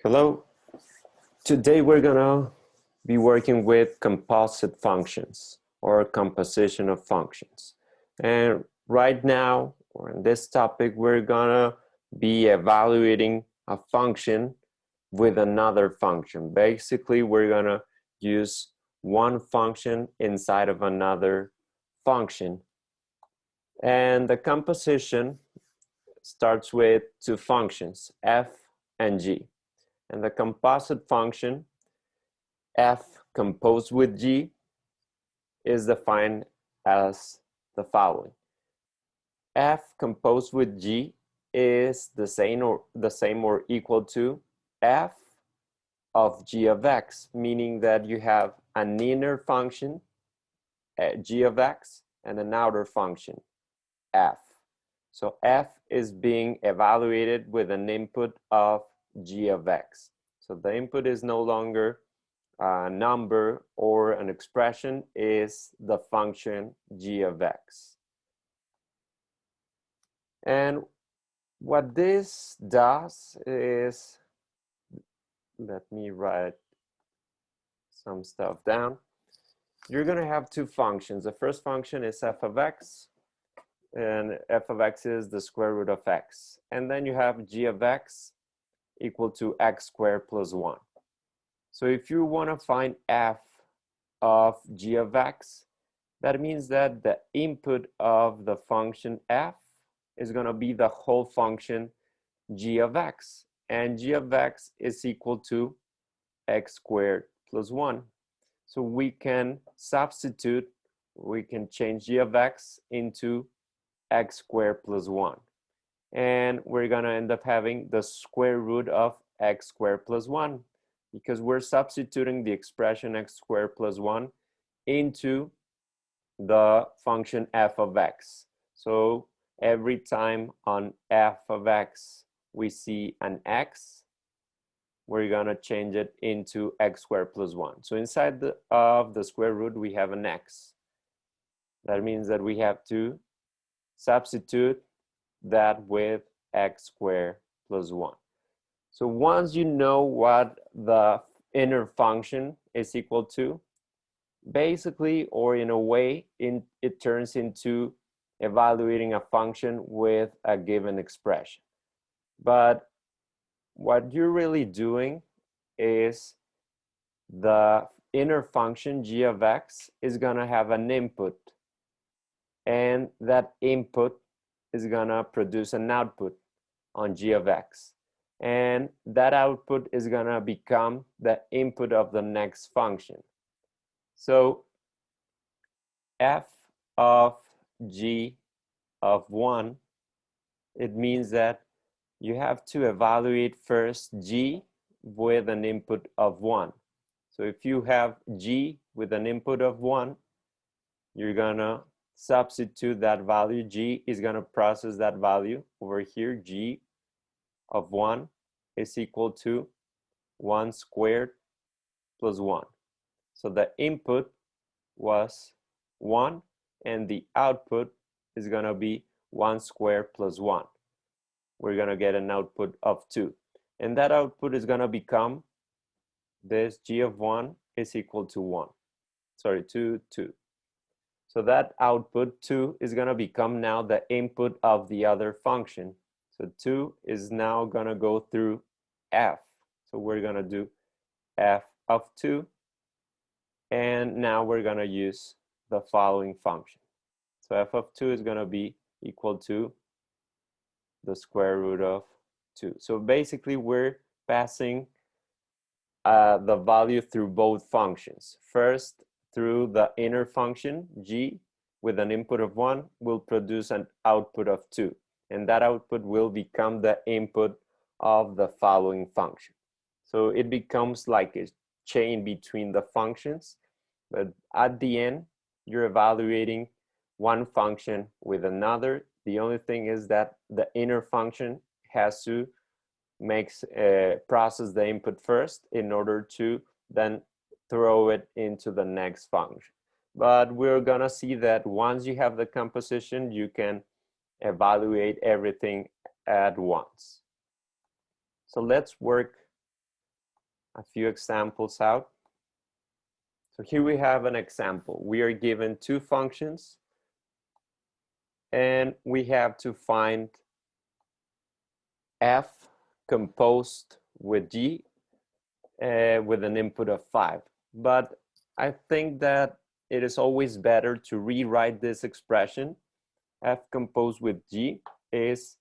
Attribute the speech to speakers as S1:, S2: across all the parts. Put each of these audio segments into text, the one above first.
S1: Hello. Today we're gonna be working with composite functions or composition of functions. And right now, or in this topic, we're gonna be evaluating a function with another function. Basically, we're gonna use one function inside of another function. And the composition starts with two functions, f and g. And the composite function f composed with g is defined as the following. F composed with g is the same or equal to f of g of x, meaning that you have an inner function g of x and an outer function f. So f is being evaluated with an input of g of x. So the input is no longer a number or an expression, is the function g of x. And what this does is, let me write some stuff down. You're going to have two functions. The first function is f of x, and f of x is the square root of x. And then you have g of x equal to x squared plus 1. So if you want to find f of g of x, that means that the input of the function f is going to be the whole function g of x. And g of x is equal to x squared plus 1. So we can substitute, we can change g of x into x squared plus 1. And we're going to end up having the square root of x squared plus 1, because we're substituting the expression x squared plus 1 into the function f of x. So every time on f of x we see an x, we're gonna change it into x squared plus 1. So inside of the square root we have an x. That means that we have to substitute that with x squared plus 1. So once you know what the inner function is equal to, basically, or in a way, it turns into evaluating a function with a given expression. But what you're really doing is the inner function g of x is gonna have an input, and that input is gonna produce an output on g of x. And that output is gonna become the input of the next function. So f of g of 1, it means that you have to evaluate first g with an input of 1. So if you have g with an input of 1, you're gonna substitute that value. G is gonna process that value over here. G of 1 is equal to 1 squared plus 1. So the input was 1, and the output is gonna be 1 squared plus 1. We're gonna get an output of 2. And that output is gonna become this g of 1 is equal to 1. Sorry, 2. So that output 2 is gonna become now the input of the other function. So 2 is now gonna go through f. So we're gonna do f of 2. And now we're gonna use the following function. So f of 2 is gonna be equal to the square root of 2. So basically we're passing the value through both functions. First, through the inner function, g, with an input of 1, will produce an output of 2. And that output will become the input of the following function. So it becomes like a chain between the functions, but at the end, you're evaluating one function with another. The only thing is that the inner function has to process the input first in order to then throw it into the next function. But we're gonna see that once you have the composition, you can evaluate everything at once. So let's work a few examples out. So here we have an example. We are given two functions and we have to find f composed with g with an input of 5. But I think that it is always better to rewrite this expression. F composed with g is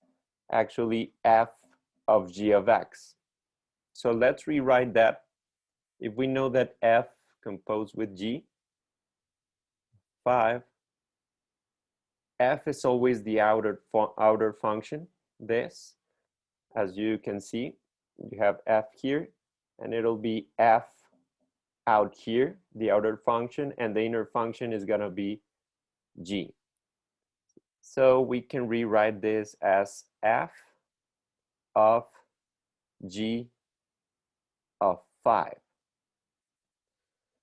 S1: actually f of g of x. So let's rewrite that. If we know that f composed with g, 5, f is always the outer function, this. As you can see, you have f here, and it'll be f out here, the outer function, and the inner function is gonna be g. So we can rewrite this as f of g of 5.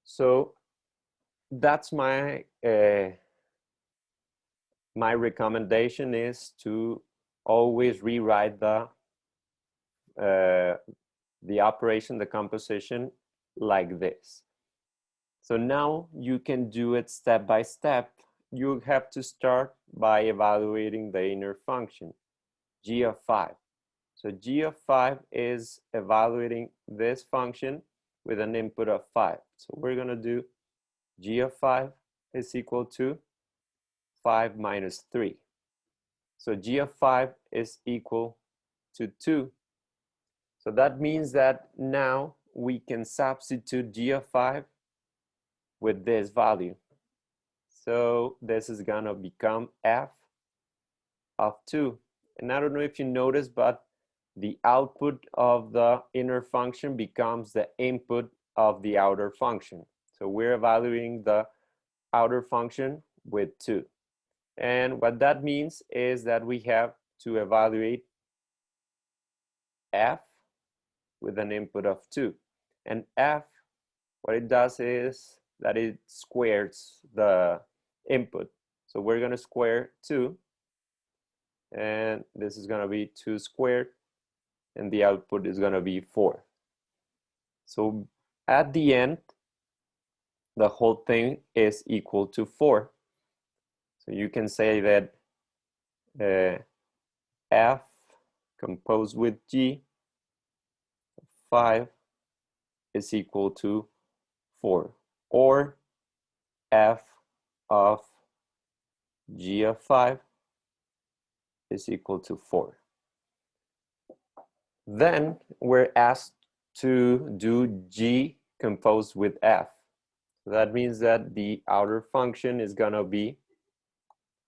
S1: So that's my my recommendation is to always rewrite the operation, the composition, like this. So now you can do it step by step. You have to start by evaluating the inner function, g of 5. So g of 5 is evaluating this function with an input of 5. So we're going to do g of 5 is equal to 5 minus 3. So g of 5 is equal to 2. So that means that now we can substitute g of 5 with this value. So this is gonna become f of 2. And I don't know if you noticed, but the output of the inner function becomes the input of the outer function. So we're evaluating the outer function with 2. And what that means is that we have to evaluate f with an input of 2. And f, what it does is that it squares the input. So we're going to square 2. And this is going to be 2 squared. And the output is going to be 4. So at the end, the whole thing is equal to 4. So you can say that f composed with g 5 is equal to 4, or f of g of 5 is equal to 4. Then we're asked to do g composed with f. So that means that the outer function is gonna be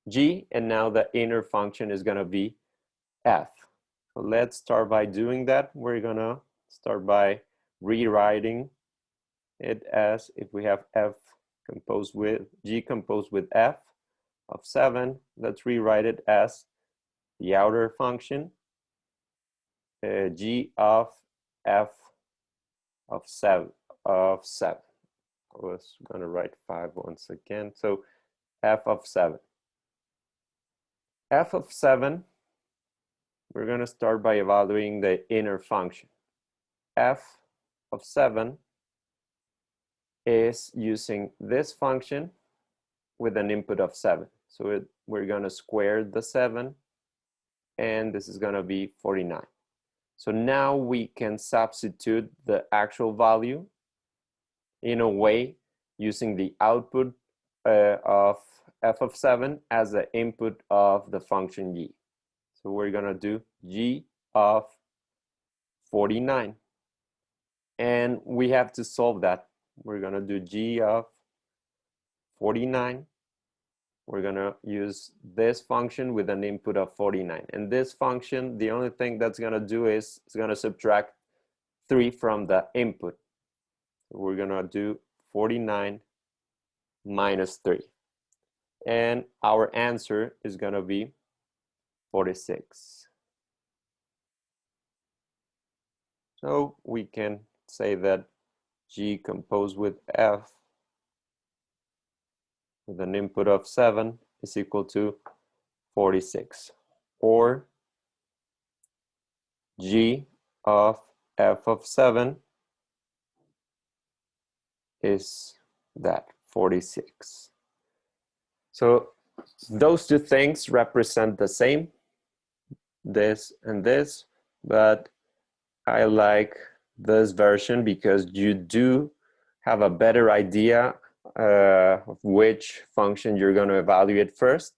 S1: g, and now the inner function is gonna be f. So let's start by doing that. We're gonna start by rewriting it as, if we have f composed with g composed with f of 7, let's rewrite it as the outer function g of f of 7 of 7. I was going to write 5 once again. So f of 7. F of 7, we're going to start by evaluating the inner function. F of 7 is using this function with an input of 7. So we're going to square the 7, and this is going to be 49. So now we can substitute the actual value in a way using the output of f of 7 as the input of the function g. So we're going to do g of 49. And we have to solve that. We're going to do g of 49. We're going to use this function with an input of 49. And this function, the only thing that's going to do is it's going to subtract 3 from the input. So we're going to do 49 minus 3. And our answer is going to be 46. So we can say that g composed with f with an input of 7 is equal to 46, or g of f of 7 is that 46. So those two things represent the same, this and this, but I like this version because you do have a better idea of which function you're going to evaluate first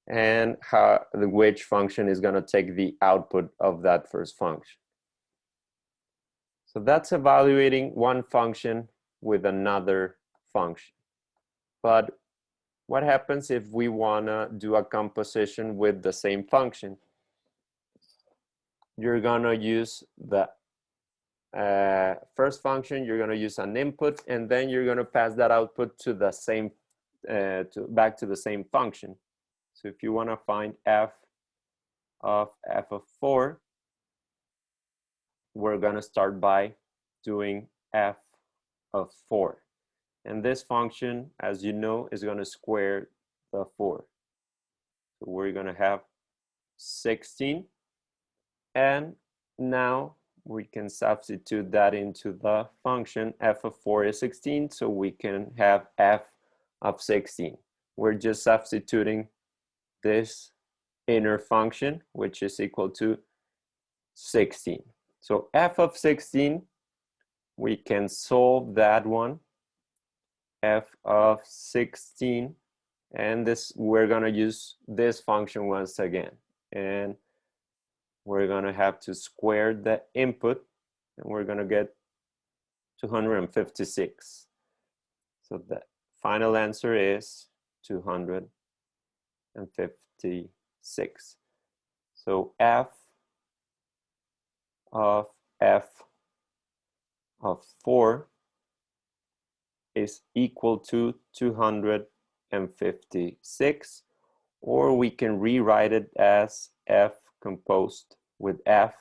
S1: and which function is going to take the output of that first function. So that's evaluating one function with another function. But what happens if we want to do a composition with the same function? You're going to use the first function, you're going to use an input, and then you're going to pass that output to the same, back to the same function. So if you want to find f of 4, we're going to start by doing f of 4. And this function, as you know, is going to square the 4. So we're going to have 16. And now we can substitute that into the function. F of 4 is 16, so we can have f of 16. We're just substituting this inner function, which is equal to 16. So f of 16, we can solve that one. F of 16, and this, we're going to use this function once again. And we're going to have to square the input, and we're going to get 256. So the final answer is 256. So f of 4 is equal to 256, or we can rewrite it as f composed with f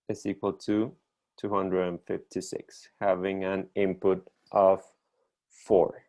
S1: is equal to 256, having an input of 4.